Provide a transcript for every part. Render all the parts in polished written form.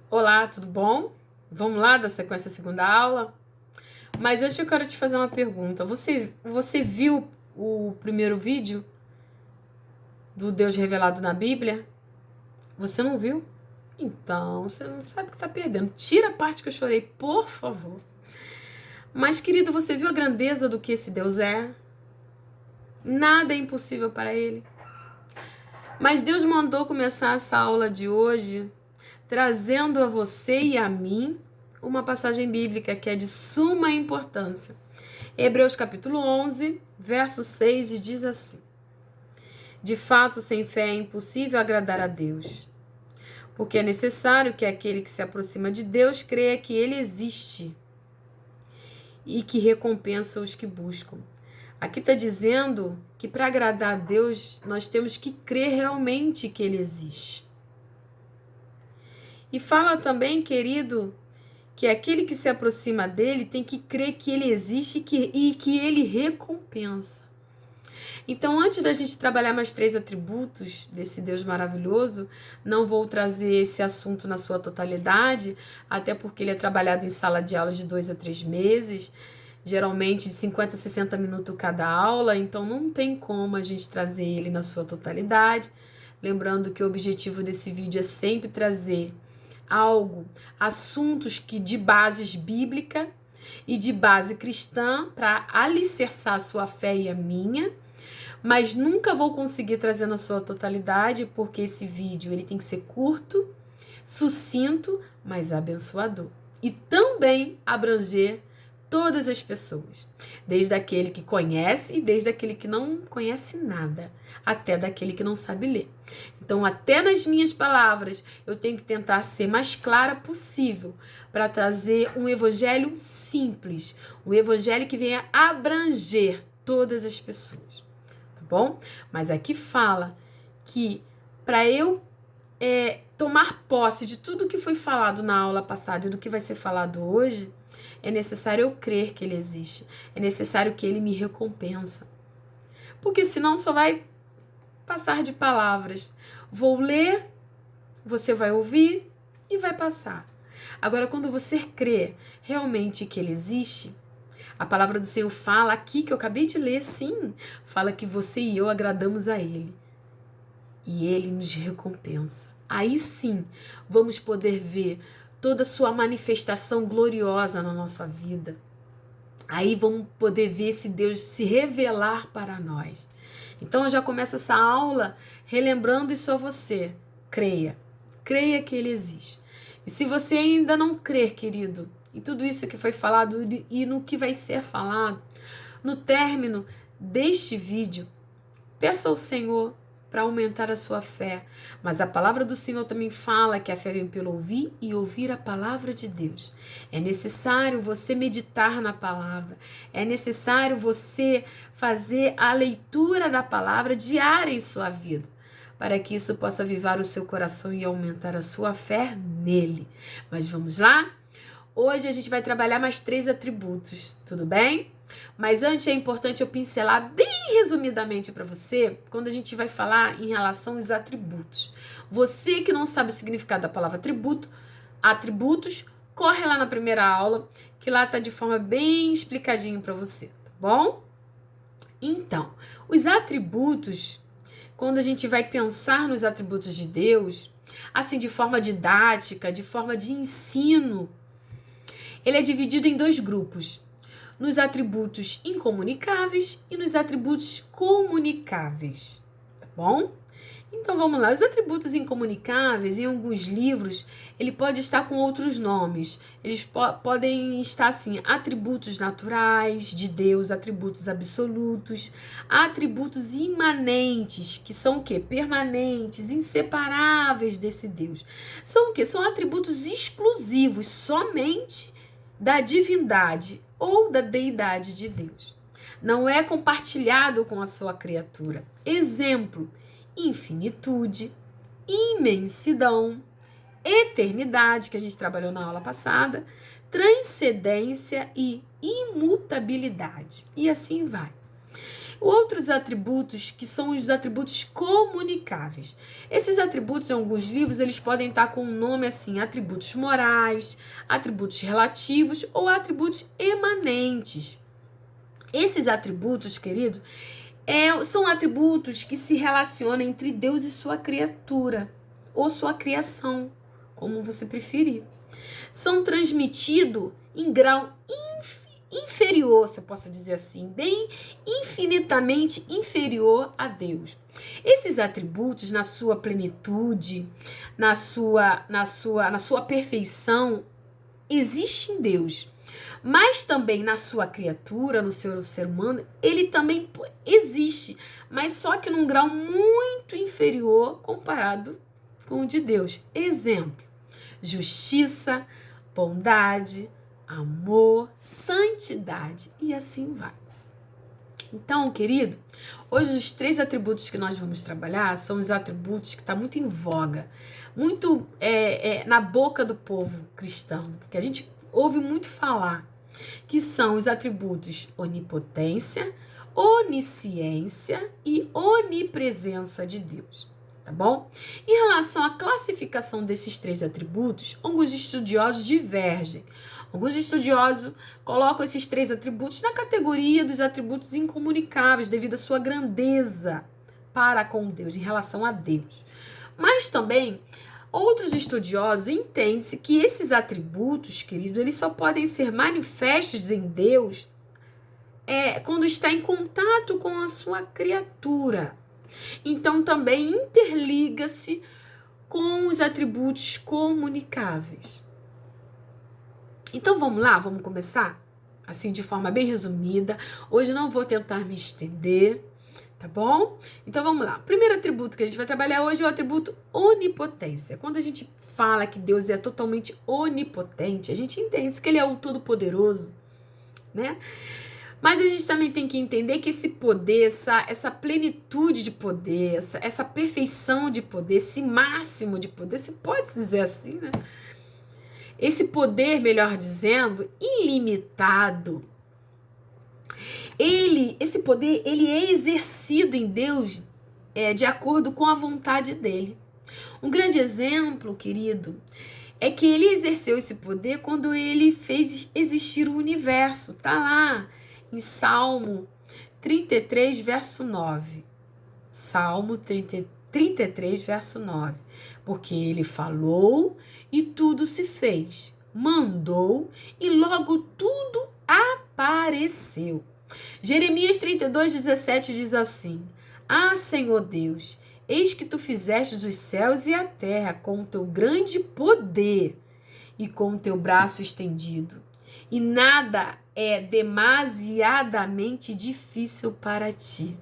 Olá, tudo bom? Vamos lá da sequência segunda aula? Mas hoje eu quero te fazer uma pergunta. Você viu o primeiro vídeo do Deus revelado na Bíblia? Você não viu? Então, você não sabe o que está perdendo. Tira a parte que eu chorei, por favor. Mas, querido, você viu a grandeza do que esse Deus é? Nada é impossível para ele. Mas Deus mandou começar essa aula de hoje trazendo a você e a mim uma passagem bíblica que é de suma importância. Hebreus capítulo 11, verso 6, e diz assim: De fato, sem fé é impossível agradar a Deus, porque é necessário que aquele que se aproxima de Deus creia que ele existe e que recompensa os que buscam. Aqui está dizendo que para agradar a Deus, nós temos que crer realmente que ele existe. E fala também, querido, que aquele que se aproxima dele tem que crer que ele existe e que ele recompensa. Então, antes da gente trabalhar mais 3 atributos desse Deus maravilhoso, não vou trazer esse assunto na sua totalidade, até porque ele é trabalhado em sala de aula de 2 a 3 meses, geralmente de 50 a 60 minutos cada aula, então não tem como a gente trazer ele na sua totalidade. Lembrando que o objetivo desse vídeo é sempre trazer assuntos que de bases bíblica e de base cristã para alicerçar a sua fé e a minha, mas nunca vou conseguir trazer na sua totalidade, porque esse vídeo ele tem que ser curto, sucinto, mas abençoador. E também abranger todas as pessoas, desde aquele que conhece e desde aquele que não conhece nada, até daquele que não sabe ler. Então, até nas minhas palavras, eu tenho que tentar ser mais clara possível para trazer um evangelho simples, um evangelho que venha abranger todas as pessoas, tá bom? Mas aqui fala que para eu tomar posse de tudo que foi falado na aula passada e do que vai ser falado hoje, é necessário eu crer que ele existe. É necessário que ele me recompensa. Porque senão só vai passar de palavras. Vou ler, você vai ouvir e vai passar. Agora, quando você crê realmente que ele existe, a palavra do Senhor fala aqui, que eu acabei de ler, sim, fala que você e eu agradamos a ele. E ele nos recompensa. Aí sim, vamos poder ver toda a sua manifestação gloriosa na nossa vida. Aí vamos poder ver esse Deus se revelar para nós. Então eu já começo essa aula relembrando isso a você. Creia. Creia que ele existe. E se você ainda não crer, querido, em tudo isso que foi falado e no que vai ser falado, no término deste vídeo, peça ao Senhor para aumentar a sua fé. Mas a palavra do Senhor também fala que a fé vem pelo ouvir e ouvir a palavra de Deus. É necessário você meditar na palavra. É necessário você fazer a leitura da palavra diária em sua vida, para que isso possa avivar o seu coração e aumentar a sua fé nele. Mas vamos lá? Hoje a gente vai trabalhar mais 3 atributos, tudo bem? Mas antes é importante eu pincelar bem resumidamente para você, quando a gente vai falar em relação aos atributos. Você que não sabe o significado da palavra atributos, corre lá na primeira aula, que lá tá de forma bem explicadinho para você, tá bom? Então, os atributos, quando a gente vai pensar nos atributos de Deus, assim de forma didática, de forma de ensino, ele é dividido em 2 grupos, nos atributos incomunicáveis e nos atributos comunicáveis, tá bom? Então vamos lá, os atributos incomunicáveis, em alguns livros, ele pode estar com outros nomes. Eles podem estar assim, atributos naturais de Deus, atributos absolutos, atributos imanentes, que são o quê? Permanentes, inseparáveis desse Deus. São o quê? São atributos exclusivos, somente da divindade ou da deidade de Deus. Não é compartilhado com a sua criatura. Exemplo: infinitude, imensidão, eternidade, que a gente trabalhou na aula passada, transcendência e imutabilidade. E assim vai. Outros atributos que são os atributos comunicáveis. Esses atributos, em alguns livros, eles podem estar com um nome assim, atributos morais, atributos relativos ou atributos emanentes. Esses atributos, querido, são atributos que se relacionam entre Deus e sua criatura, ou sua criação, como você preferir. São transmitidos em grau inferior, se eu posso dizer assim, bem infinitamente inferior a Deus. Esses atributos, na sua plenitude, na sua perfeição, existem em Deus. Mas também na sua criatura, no seu ser humano, ele também existe, mas só que num grau muito inferior comparado com o de Deus. Exemplo: justiça, bondade, amor, santidade e assim vai. Então, querido, hoje os 3 atributos que nós vamos trabalhar são os atributos que estão muito em voga, muito na boca do povo cristão, porque a gente ouve muito falar, que são os atributos onipotência, onisciência e onipresença de Deus, tá bom? Em relação à classificação desses 3 atributos, alguns estudiosos divergem. Alguns estudiosos colocam esses 3 atributos na categoria dos atributos incomunicáveis devido à sua grandeza para com Deus, em relação a Deus. Mas também outros estudiosos entendem-se que esses atributos, querido, eles só podem ser manifestos em Deus quando está em contato com a sua criatura. Então também interliga-se com os atributos comunicáveis. Então vamos lá, vamos começar? Assim, de forma bem resumida. Hoje não vou tentar me estender, tá bom? Então vamos lá. O primeiro atributo que a gente vai trabalhar hoje é o atributo onipotência. Quando a gente fala que Deus é totalmente onipotente, a gente entende que ele é o todo-poderoso, né? Mas a gente também tem que entender que esse poder, essa plenitude de poder, essa perfeição de poder, esse máximo de poder, se pode dizer assim, né? Esse poder, melhor dizendo, ilimitado. Esse poder, ele é exercido em Deus de acordo com a vontade dele. Um grande exemplo, querido, é que ele exerceu esse poder quando ele fez existir o universo. Tá lá em Salmo 33, verso 9. Salmo 33, verso 9. Porque ele falou e tudo se fez. Mandou e logo tudo apareceu. Jeremias 32, 17 diz assim: Ah, Senhor Deus, eis que tu fizestes os céus e a terra com o teu grande poder e com o teu braço estendido. E nada é demasiadamente difícil para ti.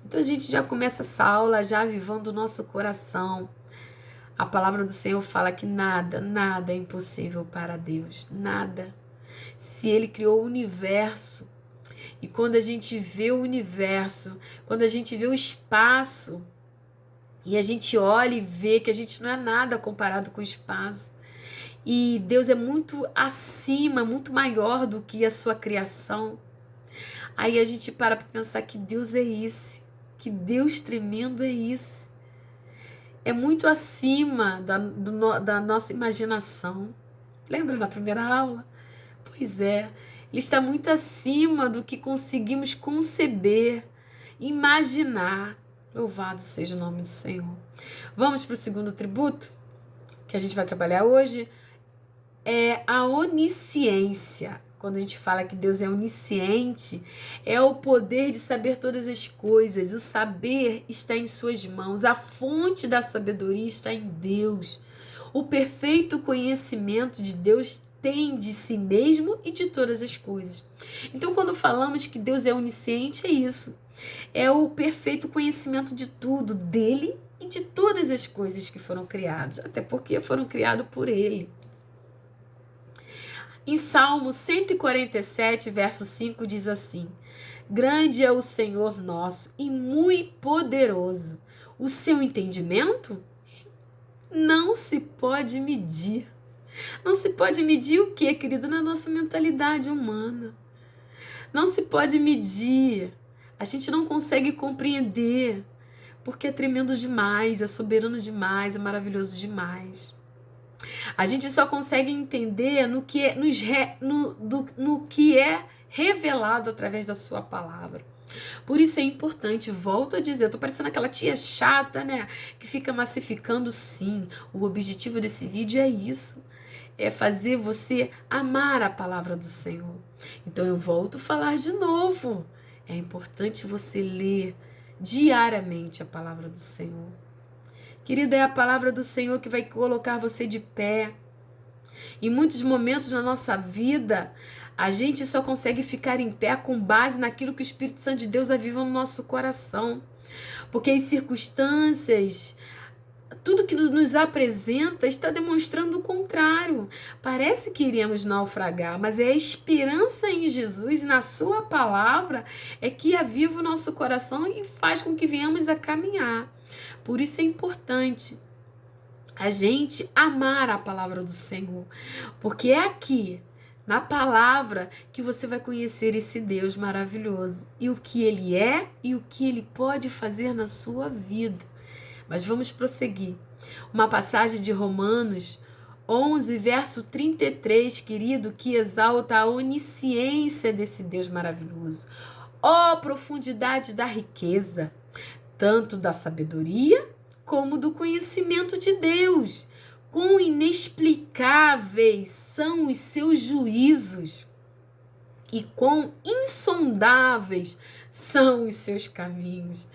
Então a gente já começa essa aula já avivando o nosso coração. A palavra do Senhor fala que nada é impossível para Deus. Nada. Se Ele criou o universo, e quando a gente vê o universo, quando a gente vê o espaço, e a gente olha e vê que a gente não é nada comparado com o espaço, e Deus é muito acima, muito maior do que a sua criação, aí a gente para pensar que Deus é esse, que Deus tremendo é esse. É muito acima da nossa imaginação. Lembra na primeira aula? Pois é, ele está muito acima do que conseguimos conceber, imaginar. Louvado seja o nome do Senhor. Vamos para o segundo atributo que a gente vai trabalhar hoje, é a onisciência. Quando a gente fala que Deus é onisciente, é o poder de saber todas as coisas. O saber está em suas mãos. A fonte da sabedoria está em Deus. O perfeito conhecimento de Deus tem de si mesmo e de todas as coisas. Então, quando falamos que Deus é onisciente, é isso. É o perfeito conhecimento de tudo, dele e de todas as coisas que foram criadas. Até porque foram criadas por ele. Em Salmo 147, verso 5, diz assim: Grande é o Senhor nosso e muito poderoso. O seu entendimento não se pode medir. Não se pode medir o quê, querido? Na nossa mentalidade humana. Não se pode medir A gente não consegue compreender, porque é tremendo demais, é soberano demais, é maravilhoso demais. A gente só consegue entender no que é revelado através da sua palavra. Por isso é importante, volto a dizer, eu tô parecendo aquela tia chata, né? Que fica massificando, sim. O objetivo desse vídeo é isso. É fazer você amar a palavra do Senhor. Então eu volto a falar de novo. É importante você ler diariamente a palavra do Senhor. Querida, é a palavra do Senhor que vai colocar você de pé. Em muitos momentos na nossa vida, a gente só consegue ficar em pé com base naquilo que o Espírito Santo de Deus aviva no nosso coração. Porque as circunstâncias, tudo que nos apresenta está demonstrando o contrário. Parece que iremos naufragar, mas é a esperança em Jesus e na sua palavra é que aviva o nosso coração e faz com que venhamos a caminhar. Por isso é importante a gente amar a palavra do Senhor, porque é aqui, na palavra, que você vai conhecer esse Deus maravilhoso e o que Ele é e o que Ele pode fazer na sua vida. Mas vamos prosseguir. Uma passagem de Romanos 11, verso 33, querido, que exalta a onisciência desse Deus maravilhoso. Ó profundidade da riqueza, tanto da sabedoria como do conhecimento de Deus. Quão inexplicáveis são os seus juízos e quão insondáveis são os seus caminhos.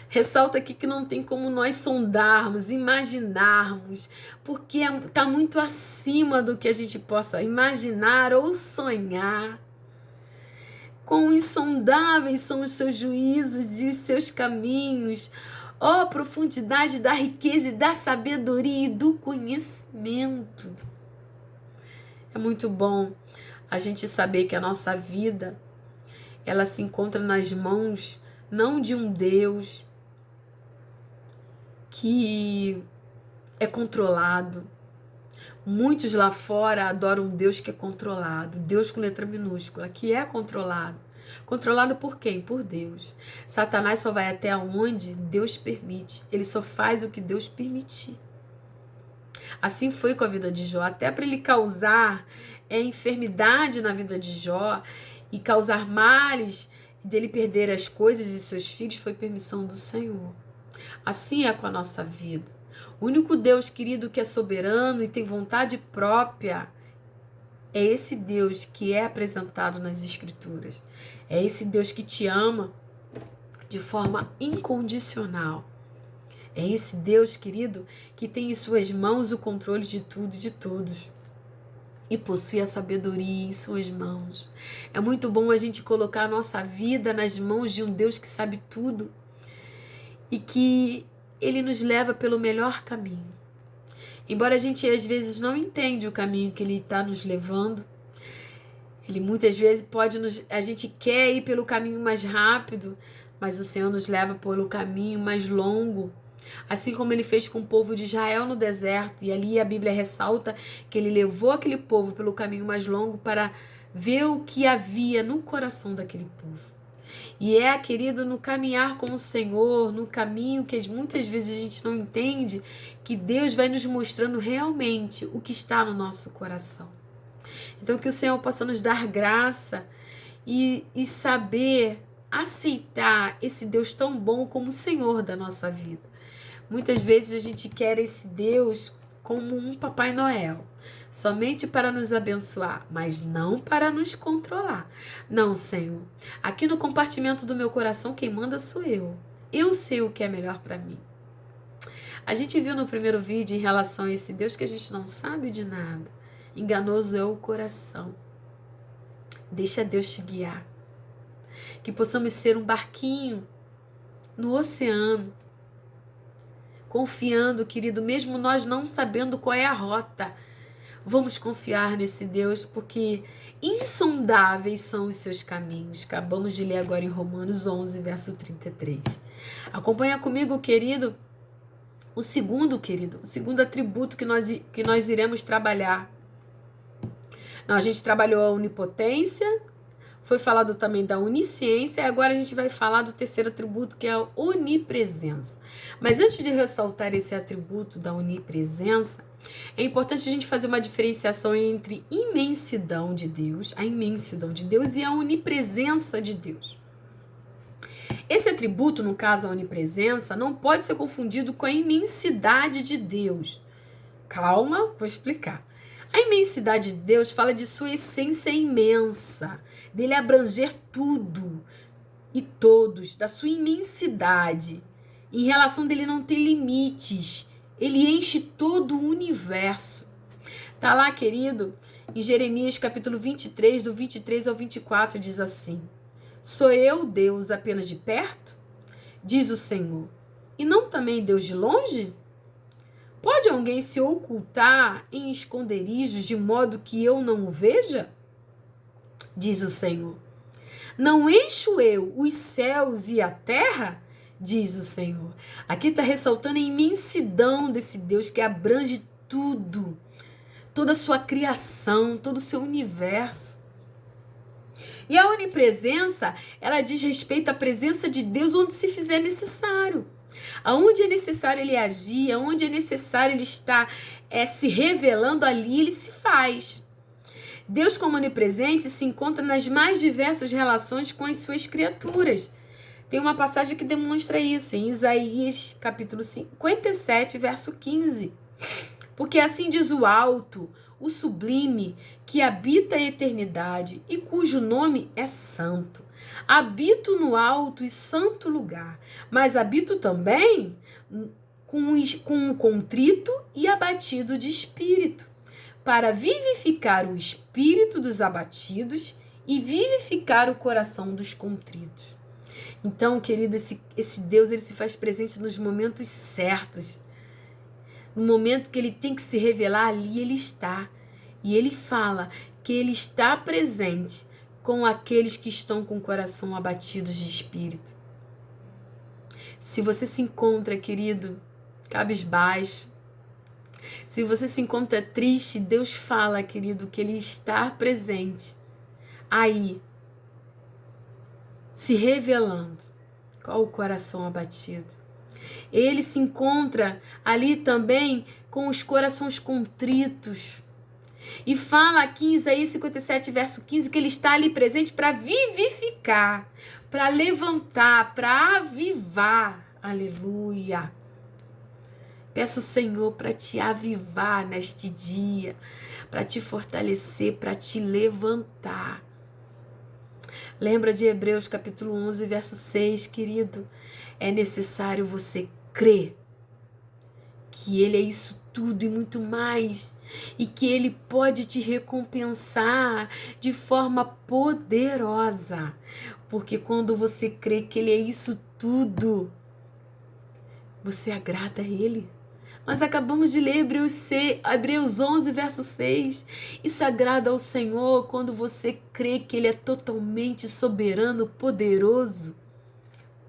Ressalta aqui que não tem como nós sondarmos, imaginarmos, porque está muito acima do que a gente possa imaginar ou sonhar. Quão insondáveis são os seus juízos e os seus caminhos. Ó, profundidade da riqueza e da sabedoria e do conhecimento. É muito bom a gente saber que a nossa vida, ela se encontra nas mãos não de um Deus que é controlado. Muitos lá fora adoram um Deus que é controlado, Deus com letra minúscula, que é controlado. Controlado por quem? Por Deus. Satanás só vai até onde Deus permite. Ele só faz o que Deus permitir. Assim foi com a vida de Jó. Até para ele causar enfermidade na vida de Jó e causar males, dele perder as coisas de seus filhos, foi permissão do Senhor. Assim é com a nossa vida. O único Deus, querido, que é soberano e tem vontade própria, é esse Deus que é apresentado nas Escrituras. É esse Deus que te ama de forma incondicional. É esse Deus, querido, que tem em suas mãos o controle de tudo e de todos. E possui a sabedoria em suas mãos. É muito bom a gente colocar a nossa vida nas mãos de um Deus que sabe tudo e que Ele nos leva pelo melhor caminho. Embora a gente às vezes não entenda o caminho que Ele está nos levando, Ele muitas vezes a gente quer ir pelo caminho mais rápido, mas o Senhor nos leva pelo caminho mais longo. Assim como Ele fez com o povo de Israel no deserto, e ali a Bíblia ressalta que Ele levou aquele povo pelo caminho mais longo para ver o que havia no coração daquele povo. E querido, no caminhar com o Senhor, no caminho que muitas vezes a gente não entende, que Deus vai nos mostrando realmente o que está no nosso coração. Então que o Senhor possa nos dar graça e saber aceitar esse Deus tão bom como o Senhor da nossa vida. Muitas vezes a gente quer esse Deus como um Papai Noel, somente para nos abençoar, mas não para nos controlar. Não, Senhor. Aqui no compartimento do meu coração, quem manda sou eu. Eu sei o que é melhor para mim. A gente viu no primeiro vídeo em relação a esse Deus que a gente não sabe de nada. Enganoso é o coração. Deixa Deus te guiar. Que possamos ser um barquinho no oceano, confiando, querido, mesmo nós não sabendo qual é a rota. Vamos confiar nesse Deus, porque insondáveis são os seus caminhos. Acabamos de ler agora em Romanos 11, verso 33. Acompanha comigo, querido, o segundo atributo que nós iremos trabalhar. Não, a gente trabalhou a onipotência, Foi falado também da onisciência, e agora a gente vai falar do terceiro atributo, que é a onipresença. Mas antes de ressaltar esse atributo da onipresença, é importante a gente fazer uma diferenciação entre imensidão de Deus, a imensidão de Deus e a onipresença de Deus. Esse atributo, no caso a onipresença, não pode ser confundido com a imensidade de Deus. Calma, vou explicar. A imensidade de Deus fala de sua essência imensa, dele abranger tudo e todos, da sua imensidade, em relação dele não ter limites. Ele enche todo o universo. Tá lá, querido, em Jeremias capítulo 23, do 23 ao 24, diz assim: Sou eu Deus apenas de perto? Diz o Senhor. E não também Deus de longe? Pode alguém se ocultar em esconderijos de modo que eu não o veja? Diz o Senhor. Não encho eu os céus e a terra? Diz o Senhor. Aqui está ressaltando a imensidão desse Deus que abrange tudo, toda a sua criação, todo o seu universo. E a onipresença, ela diz respeito à presença de Deus onde se fizer necessário. Aonde é necessário ele agir, aonde é necessário ele estar se revelando, ali ele se faz. Deus, como onipresente, se encontra nas mais diversas relações com as suas criaturas. Tem uma passagem que demonstra isso, em Isaías, capítulo 57, verso 15. Porque assim diz o alto, o sublime, que habita a eternidade e cujo nome é santo. Habito no alto e santo lugar, mas habito também com um contrito e abatido de espírito, para vivificar o espírito dos abatidos e vivificar o coração dos contritos. Então, querido, esse Deus, ele se faz presente nos momentos certos. No momento que ele tem que se revelar, ali ele está. E ele fala que ele está presente com aqueles que estão com o coração abatidos de espírito. Se você se encontra, querido, cabisbaixo, se você se encontra triste, Deus fala, querido, que ele está presente aí, se revelando com o coração abatido. Ele se encontra ali também com os corações contritos. E fala aqui em Isaías 57, verso 15, que ele está ali presente para vivificar, para levantar, para avivar. Aleluia. Peço, Senhor, para te avivar neste dia, para te fortalecer, para te levantar. Lembra de Hebreus capítulo 11, verso 6, querido? É necessário você crer que ele é isso tudo e muito mais, e que ele pode te recompensar de forma poderosa, porque quando você crê que ele é isso tudo, você agrada a ele. Nós acabamos de ler Hebreus 11, verso 6. Isso agrada ao Senhor quando você crê que ele é totalmente soberano, poderoso,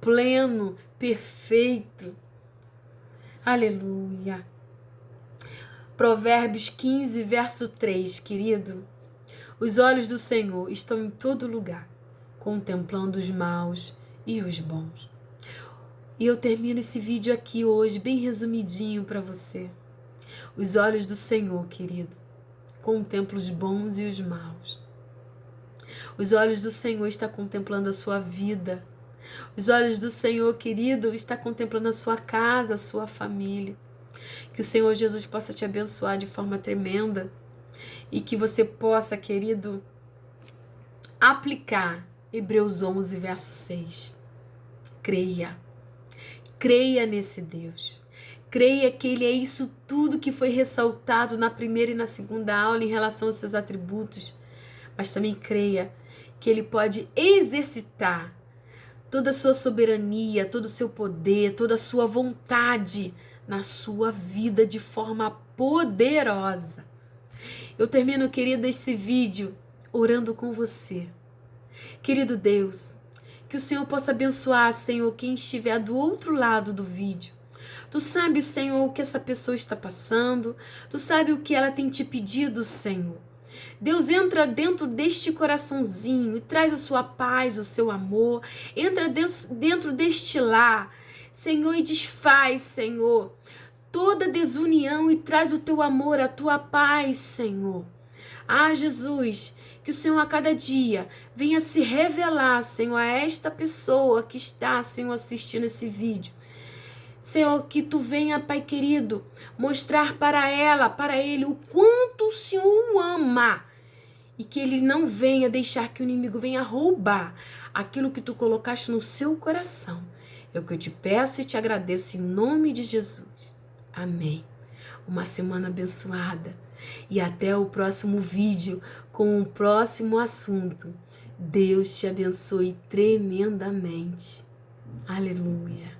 pleno, perfeito. Aleluia. Provérbios 15, verso 3, querido. Os olhos do Senhor estão em todo lugar, contemplando os maus e os bons. E eu termino esse vídeo aqui hoje, bem resumidinho para você. Os olhos do Senhor, querido, contemplam os bons e os maus. Os olhos do Senhor estão contemplando a sua vida. Os olhos do Senhor, querido, estão contemplando a sua casa, a sua família. Que o Senhor Jesus possa te abençoar de forma tremenda e que você possa, querido, aplicar Hebreus 11, verso 6. Creia. Creia nesse Deus. Creia que ele é isso tudo que foi ressaltado na primeira e na segunda aula em relação aos seus atributos. Mas também creia que ele pode exercitar toda a sua soberania, todo o seu poder, toda a sua vontade na sua vida de forma poderosa. Eu termino, querida, esse vídeo orando com você. Querido Deus, que o Senhor possa abençoar, Senhor, quem estiver do outro lado do vídeo. Tu sabe, Senhor, o que essa pessoa está passando. Tu sabe o que ela tem te pedido, Senhor. Deus, entra dentro deste coraçãozinho e traz a sua paz, o seu amor. Entra dentro deste lar, Senhor, e desfaz, Senhor, toda desunião e traz o teu amor, a tua paz, Senhor. Ah, Jesus, que o Senhor a cada dia venha se revelar, Senhor, a esta pessoa que está, Senhor, assistindo esse vídeo. Senhor, que tu venha, Pai querido, mostrar para ela, para ele, o quanto o Senhor o ama. E que ele não venha deixar que o inimigo venha roubar aquilo que tu colocaste no seu coração. É o que eu te peço e te agradeço em nome de Jesus. Amém. Uma semana abençoada. E até o próximo vídeo com o próximo assunto. Deus te abençoe tremendamente. Aleluia.